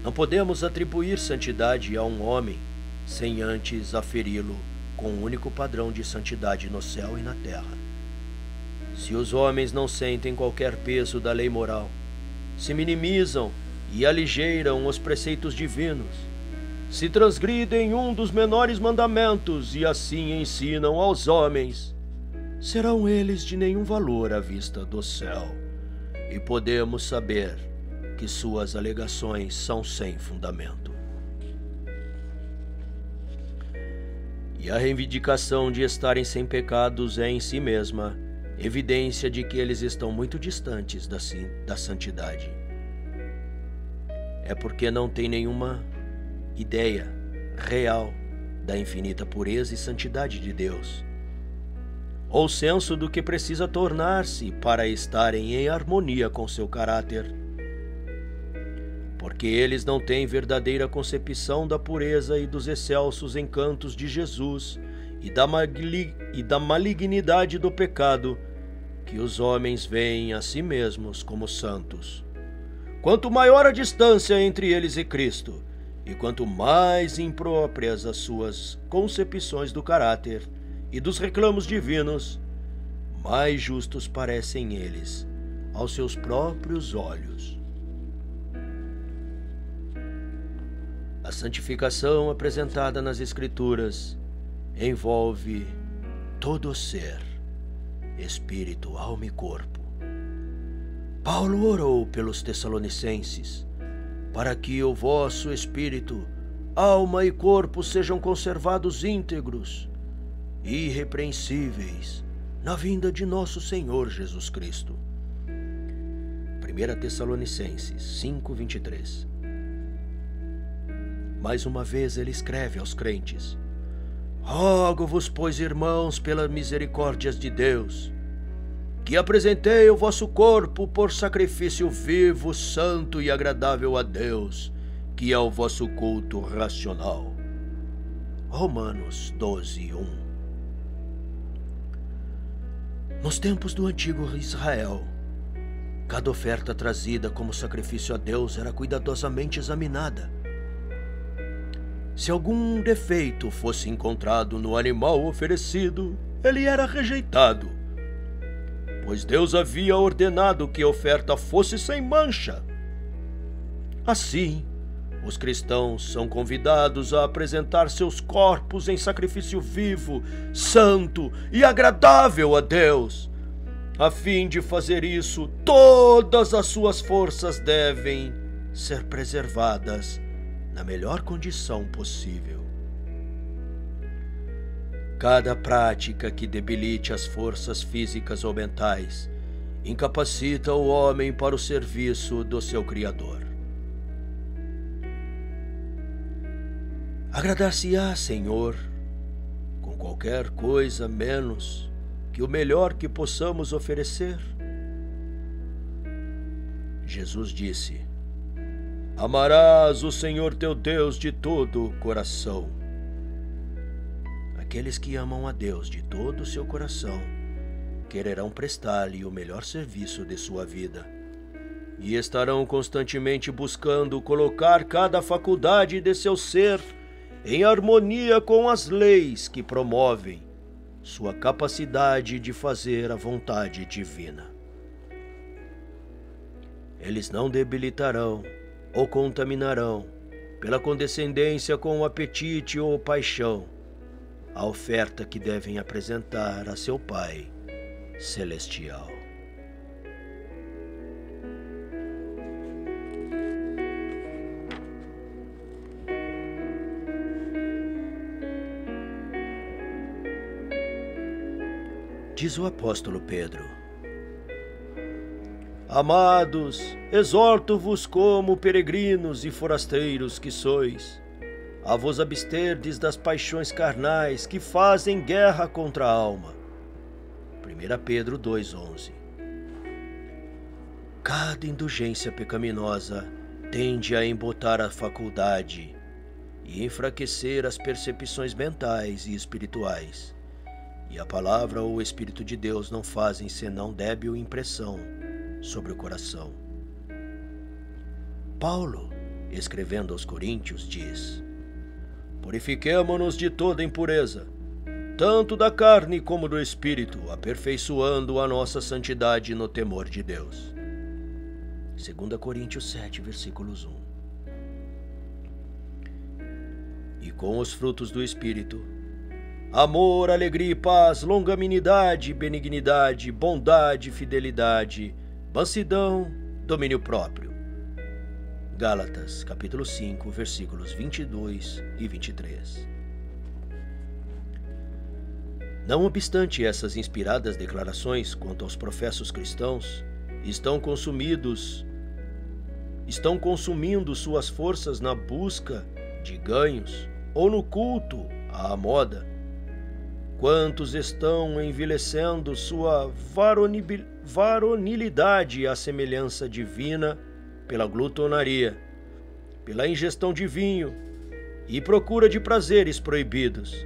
Não podemos atribuir santidade a um homem sem antes aferi-lo com um único padrão de santidade no céu e na terra. Se os homens não sentem qualquer peso da lei moral, se minimizam e aligeiram os preceitos divinos, se transgridem um dos menores mandamentos e assim ensinam aos homens, serão eles de nenhum valor à vista do céu, e podemos saber que suas alegações são sem fundamento. E a reivindicação de estarem sem pecados é em si mesma evidência de que eles estão muito distantes da santidade. É porque não têm nenhuma ideia real da infinita pureza e santidade de Deus, ou senso do que precisa tornar-se para estarem em harmonia com seu caráter. Porque eles não têm verdadeira concepção da pureza e dos excelsos encantos de Jesus e da malignidade do pecado, que os homens veem a si mesmos como santos. Quanto maior a distância entre eles e Cristo, e quanto mais impróprias as suas concepções do caráter e dos reclamos divinos, mais justos parecem eles aos seus próprios olhos. A santificação apresentada nas Escrituras envolve todo o ser, espírito, alma e corpo. Paulo orou pelos Tessalonicenses, para que o vosso espírito, alma e corpo sejam conservados íntegros, irrepreensíveis, na vinda de nosso Senhor Jesus Cristo. 1 Tessalonicenses 5:23. Mais uma vez ele escreve aos crentes: rogo-vos, pois, irmãos, pelas misericórdias de Deus, que apresentei o vosso corpo por sacrifício vivo, santo e agradável a Deus, que é o vosso culto racional. Romanos 12:1. Nos tempos do antigo Israel, cada oferta trazida como sacrifício a Deus era cuidadosamente examinada. Se algum defeito fosse encontrado no animal oferecido, ele era rejeitado, pois Deus havia ordenado que a oferta fosse sem mancha. Assim, os cristãos são convidados a apresentar seus corpos em sacrifício vivo, santo e agradável a Deus. A fim de fazer isso, todas as suas forças devem ser preservadas na melhor condição possível. Cada prática que debilite as forças físicas ou mentais incapacita o homem para o serviço do seu Criador. Agradar-se-á, Senhor, com qualquer coisa menos que o melhor que possamos oferecer? Jesus disse: amarás o Senhor teu Deus de todo o coração. Aqueles que amam a Deus de todo o seu coração quererão prestar-lhe o melhor serviço de sua vida e estarão constantemente buscando colocar cada faculdade de seu ser em harmonia com as leis que promovem sua capacidade de fazer a vontade divina. Eles não debilitarão ou contaminarão, pela condescendência com o apetite ou paixão, a oferta que devem apresentar a seu Pai Celestial. Diz o apóstolo Pedro: amados, exorto-vos como peregrinos e forasteiros que sois, a vos absterdes das paixões carnais que fazem guerra contra a alma. 1 Pedro 2:11. Cada indulgência pecaminosa tende a embotar a faculdade e enfraquecer as percepções mentais e espirituais, e a palavra ou o Espírito de Deus não fazem senão débil impressão sobre o coração. Paulo, escrevendo aos Coríntios, diz: purifiquemo-nos de toda impureza, tanto da carne como do espírito, aperfeiçoando a nossa santidade no temor de Deus. 2 Coríntios 7, versículos 1. E com os frutos do Espírito: amor, alegria e paz, longanimidade, benignidade, bondade, fidelidade, mansidão, domínio próprio. Gálatas, capítulo 5, versículos 22 e 23. Não obstante essas inspiradas declarações quanto aos professos cristãos, estão consumindo suas forças na busca de ganhos ou no culto à moda. Quantos estão envilecendo sua varonilidade à semelhança divina pela glutonaria, pela ingestão de vinho e procura de prazeres proibidos.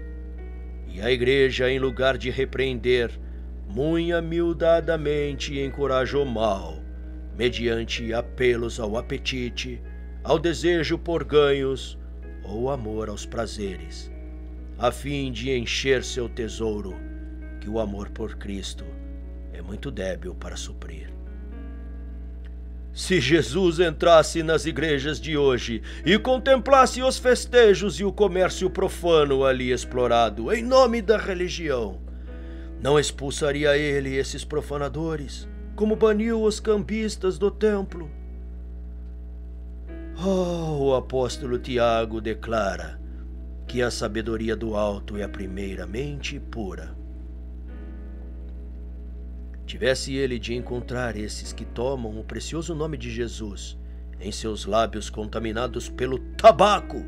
E a igreja, em lugar de repreender, muito amildadamente encoraja o mal, mediante apelos ao apetite, ao desejo por ganhos ou amor aos prazeres, a fim de encher seu tesouro, que o amor por Cristo é muito débil para suprir. Se Jesus entrasse nas igrejas de hoje e contemplasse os festejos e o comércio profano ali explorado em nome da religião, não expulsaria ele esses profanadores como baniu os cambistas do templo. O apóstolo Tiago declara que a sabedoria do alto é a primeiramente pura. Tivesse ele de encontrar esses que tomam o precioso nome de Jesus em seus lábios contaminados pelo tabaco,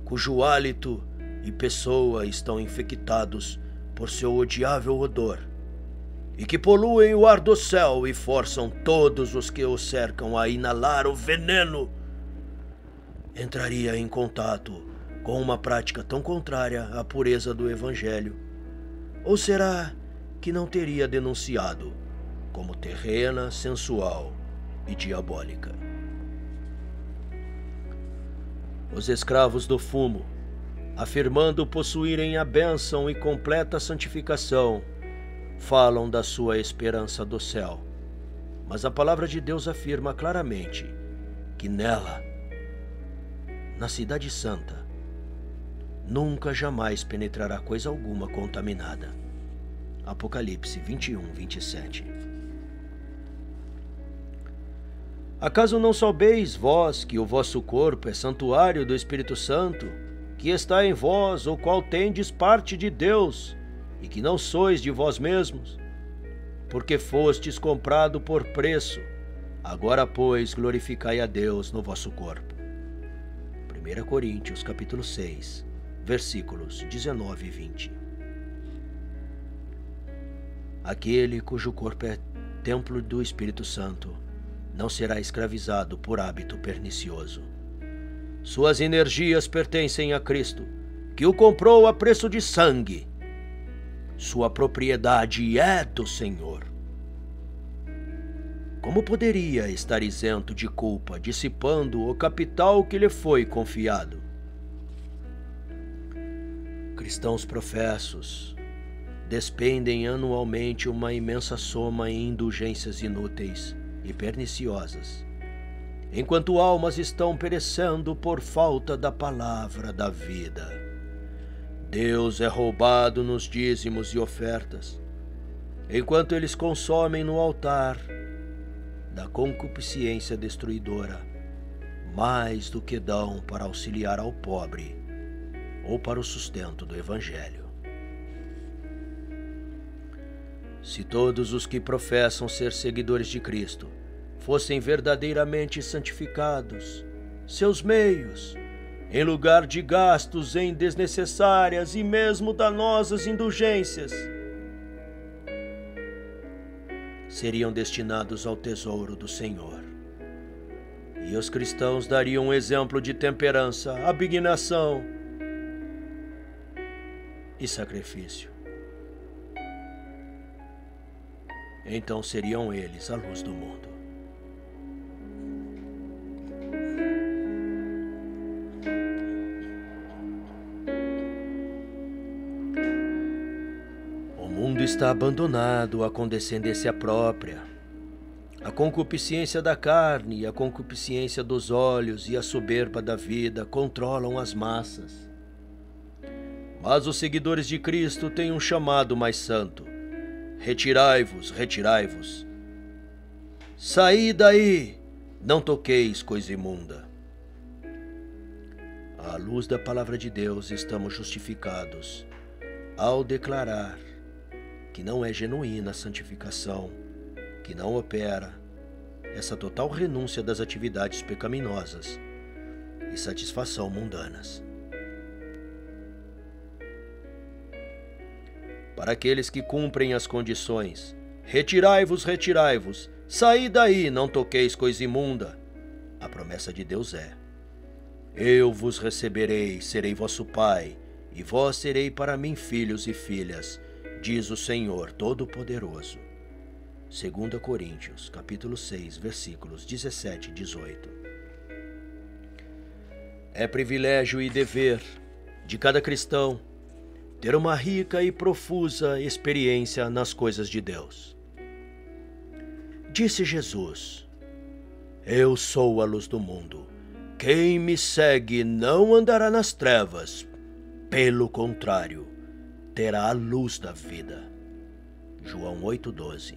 cujo hálito e pessoa estão infectados por seu odiável odor, e que poluem o ar do céu e forçam todos os que o cercam a inalar o veneno, entraria em contato com uma prática tão contrária à pureza do Evangelho? Ou será que não teria denunciado como terrena, sensual e diabólica? Os escravos do fumo, afirmando possuírem a bênção e completa santificação, falam da sua esperança do céu, mas a palavra de Deus afirma claramente que nela, na cidade santa, nunca jamais penetrará coisa alguma contaminada. Apocalipse 21, 27. Acaso não sabeis vós que o vosso corpo é santuário do Espírito Santo, que está em vós, o qual tendes parte de Deus, e que não sois de vós mesmos? Porque fostes comprado por preço. Agora, pois, glorificai a Deus no vosso corpo. 1 Coríntios, capítulo 6, versículos 19 e 20. Aquele cujo corpo é templo do Espírito Santo não será escravizado por hábito pernicioso. Suas energias pertencem a Cristo, que o comprou a preço de sangue. Sua propriedade é do Senhor. Como poderia estar isento de culpa, dissipando o capital que lhe foi confiado? Cristãos professos despendem anualmente uma imensa soma em indulgências inúteis e perniciosas, enquanto almas estão perecendo por falta da palavra da vida. Deus é roubado nos dízimos e ofertas, enquanto eles consomem no altar da concupiscência destruidora mais do que dão para auxiliar ao pobre ou para o sustento do Evangelho. Se todos os que professam ser seguidores de Cristo fossem verdadeiramente santificados, seus meios, em lugar de gastos em desnecessárias e mesmo danosas indulgências, seriam destinados ao tesouro do Senhor. E os cristãos dariam um exemplo de temperança, abnegação e sacrifício. Então seriam eles a luz do mundo. O mundo está abandonado à condescendência própria. A concupiscência da carne, a concupiscência dos olhos e a soberba da vida controlam as massas. Mas os seguidores de Cristo têm um chamado mais santo: retirai-vos, retirai-vos. Saí daí, não toqueis coisa imunda. À luz da palavra de Deus estamos justificados ao declarar que não é genuína a santificação, que não opera essa total renúncia das atividades pecaminosas e satisfação mundanas. Para aqueles que cumprem as condições, retirai-vos, retirai-vos, saí daí, não toqueis coisa imunda. A promessa de Deus é: eu vos receberei, serei vosso pai, e vós serei para mim filhos e filhas, diz o Senhor Todo-Poderoso. 2 Coríntios, capítulo 6, versículos 17 e 18. É privilégio e dever de cada cristão ter uma rica e profusa experiência nas coisas de Deus. Disse Jesus: eu sou a luz do mundo. Quem me segue não andará nas trevas, pelo contrário, terá a luz da vida. João 8,12.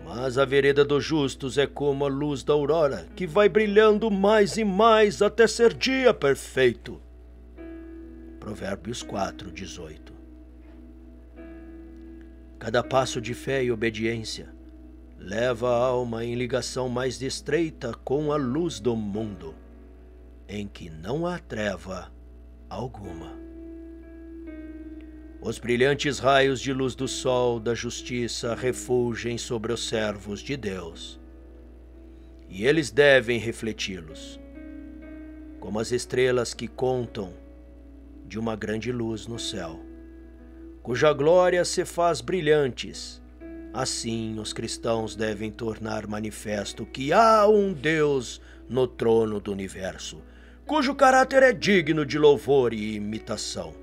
Mas a vereda dos justos é como a luz da aurora, que vai brilhando mais e mais até ser dia perfeito. Provérbios 4:18. Cada passo de fé e obediência leva a alma em ligação mais estreita com a luz do mundo, em que não há treva alguma. Os brilhantes raios de luz do sol da justiça refulgem sobre os servos de Deus, e eles devem refleti-los, como as estrelas que contam de uma grande luz no céu, cuja glória se faz brilhantes. Assim, os cristãos devem tornar manifesto que há um Deus no trono do universo, cujo caráter é digno de louvor e imitação.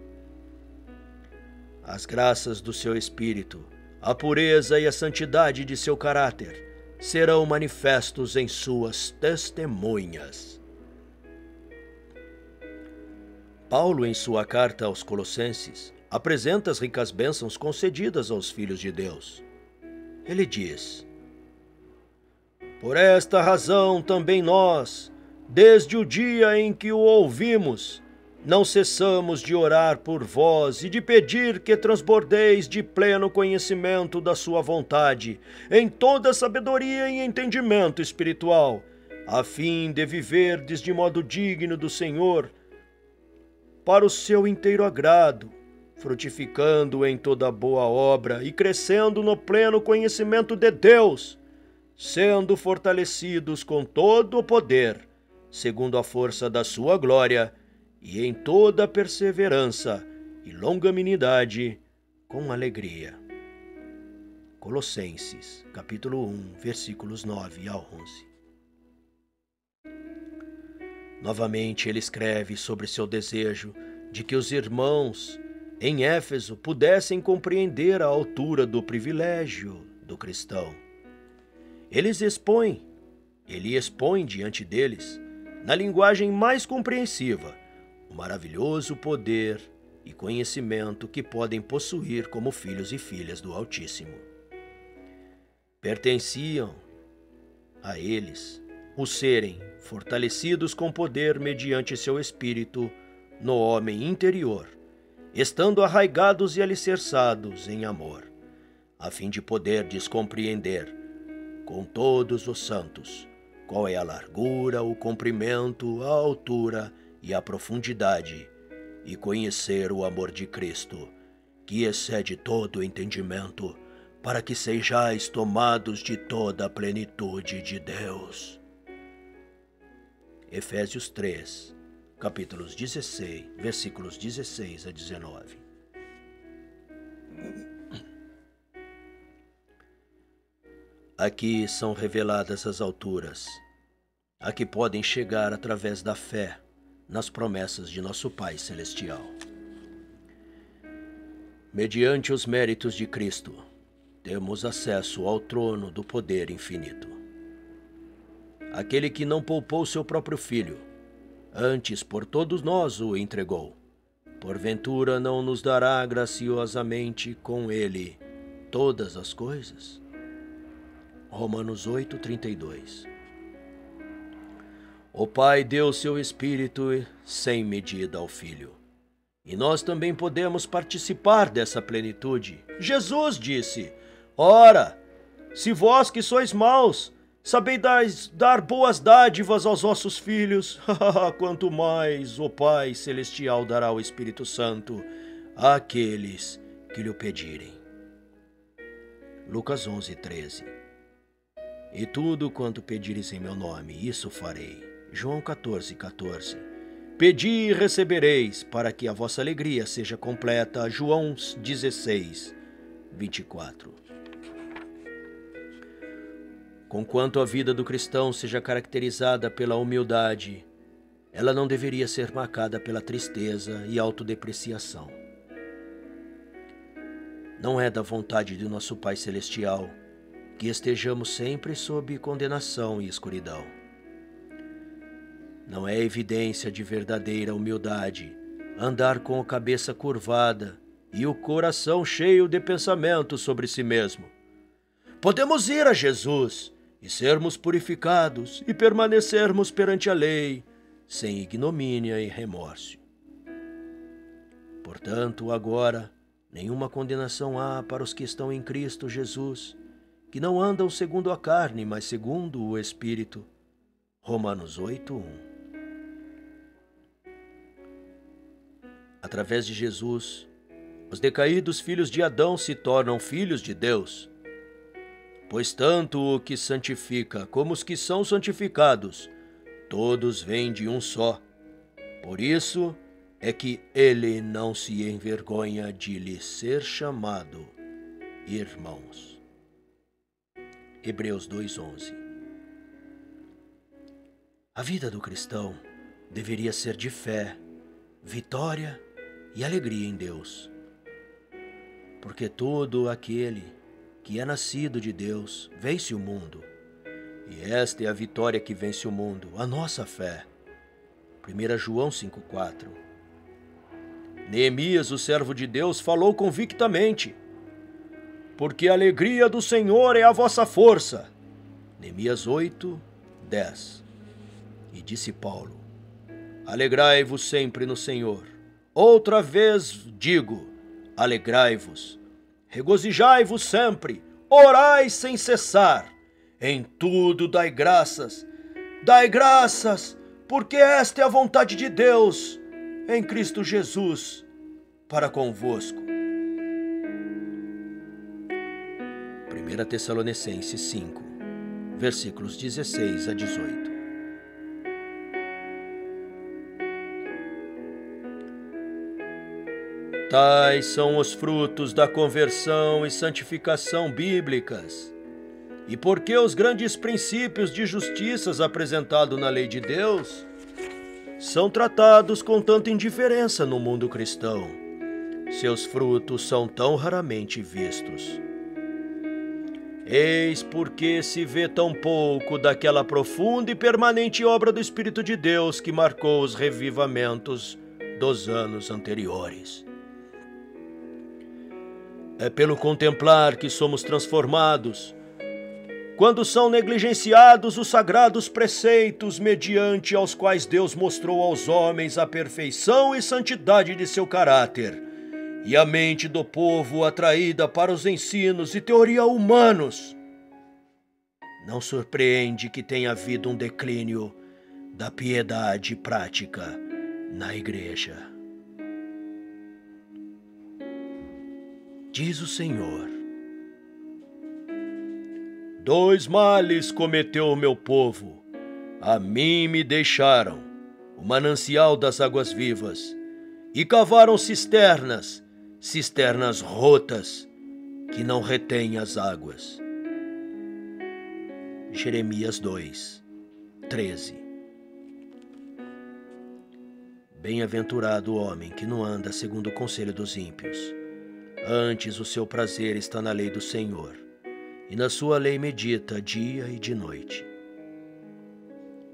As graças do seu espírito, a pureza e a santidade de seu caráter serão manifestos em suas testemunhas. Paulo, em sua carta aos Colossenses, apresenta as ricas bênçãos concedidas aos filhos de Deus. Ele diz: por esta razão também nós, desde o dia em que o ouvimos, não cessamos de orar por vós e de pedir que transbordeis de pleno conhecimento da sua vontade, em toda sabedoria e entendimento espiritual, a fim de viverdes de modo digno do Senhor, para o seu inteiro agrado, frutificando em toda boa obra e crescendo no pleno conhecimento de Deus, sendo fortalecidos com todo o poder, segundo a força da sua glória, e em toda perseverança e longanimidade com alegria. Colossenses, capítulo 1, versículos 9 ao 11. Novamente ele escreve sobre seu desejo de que os irmãos em Éfeso pudessem compreender a altura do privilégio do cristão. Ele expõe diante deles, na linguagem mais compreensiva, o maravilhoso poder e conhecimento que podem possuir como filhos e filhas do Altíssimo. Pertenciam a eles o serem fortalecidos com poder mediante seu espírito no homem interior, estando arraigados e alicerçados em amor, a fim de poderdes compreender com todos os santos qual é a largura, o comprimento, a altura e a profundidade, e conhecer o amor de Cristo, que excede todo o entendimento, para que sejais tomados de toda a plenitude de Deus. Efésios 3, capítulos 16, versículos 16 a 19. Aqui são reveladas as alturas, a que podem chegar através da fé nas promessas de nosso Pai Celestial. Mediante os méritos de Cristo, temos acesso ao trono do poder infinito. Aquele que não poupou seu próprio Filho, antes por todos nós o entregou, porventura não nos dará graciosamente com ele todas as coisas? Romanos 8:32. O Pai deu seu Espírito sem medida ao Filho, e nós também podemos participar dessa plenitude. Jesus disse: ora, se vós que sois maus, sabeis dar boas dádivas aos vossos filhos, quanto mais o Pai Celestial dará o Espírito Santo àqueles que lhe o pedirem. Lucas 11:13. E tudo quanto pedires em meu nome, isso farei. João 14:14. Pedi e recebereis, para que a vossa alegria seja completa. João 16:24. Conquanto a vida do cristão seja caracterizada pela humildade, ela não deveria ser marcada pela tristeza e autodepreciação. Não é da vontade de nosso Pai Celestial que estejamos sempre sob condenação e escuridão. Não é evidência de verdadeira humildade andar com a cabeça curvada e o coração cheio de pensamentos sobre si mesmo. podemos ir a Jesus e sermos purificados e permanecermos perante a lei, sem ignomínia e remorso. Portanto, agora, nenhuma condenação há para os que estão em Cristo Jesus, que não andam segundo a carne, mas segundo o Espírito. Romanos 8:1. Através de Jesus, os decaídos filhos de Adão se tornam filhos de Deus, pois tanto o que santifica como os que são santificados, todos vêm de um só. Por isso é que ele não se envergonha de lhe ser chamado irmãos. Hebreus 2:11. A vida do cristão deveria ser de fé, vitória e alegria em Deus, porque todo aquele que é nascido de Deus vence o mundo, e esta é a vitória que vence o mundo, a nossa fé. 1 João 5:4. Neemias, o servo de Deus, falou convictamente: porque a alegria do Senhor é a vossa força. Neemias 8:10. E disse Paulo: alegrai-vos sempre no Senhor. Outra vez digo, alegrai-vos. Regozijai-vos sempre, orai sem cessar. Em tudo dai graças, porque esta é a vontade de Deus em Cristo Jesus para convosco. 1 Tessalonicenses 5, versículos 16 a 18. Tais são os frutos da conversão e santificação bíblicas. E porque os grandes princípios de justiça apresentados na lei de Deus são tratados com tanta indiferença no mundo cristão, seus frutos são tão raramente vistos. Eis porque se vê tão pouco daquela profunda e permanente obra do Espírito de Deus que marcou os revivamentos dos anos anteriores. É pelo contemplar que somos transformados, quando são negligenciados os sagrados preceitos mediante aos quais Deus mostrou aos homens a perfeição e santidade de seu caráter, e a mente do povo atraída para os ensinos e teoria humanos. Não surpreende que tenha havido um declínio da piedade prática na igreja. Diz o Senhor: dois males cometeu o meu povo. A mim me deixaram o manancial das águas vivas, e cavaram cisternas rotas, que não retêm as águas. Jeremias 2:13. Bem-aventurado o homem que não anda segundo o conselho dos ímpios. Antes o seu prazer está na lei do Senhor, e na sua lei medita dia e de noite.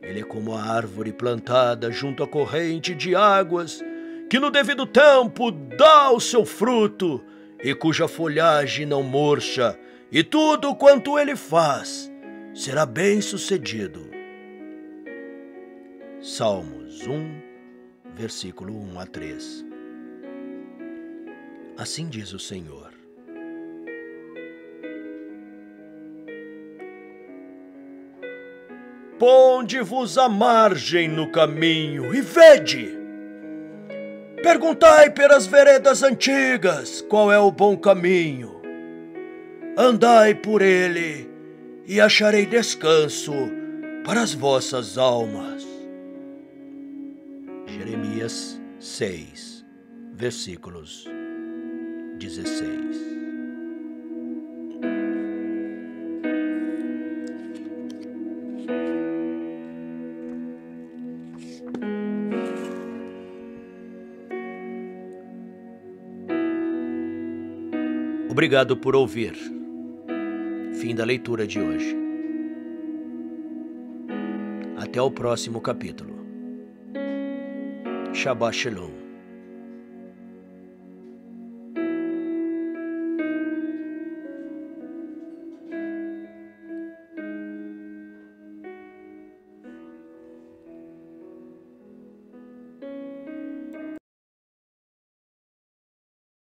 Ele é como a árvore plantada junto à corrente de águas, que no devido tempo dá o seu fruto, e cuja folhagem não murcha, e tudo quanto ele faz será bem-sucedido. Salmos 1, versículo 1 a 3. Assim diz o Senhor: ponde-vos à margem no caminho e vede. Perguntai pelas veredas antigas qual é o bom caminho. Andai por ele e acharei descanso para as vossas almas. Jeremias 6, versículos 16. Obrigado por ouvir. Fim da leitura de hoje. Até o próximo capítulo. Shabbat Shalom.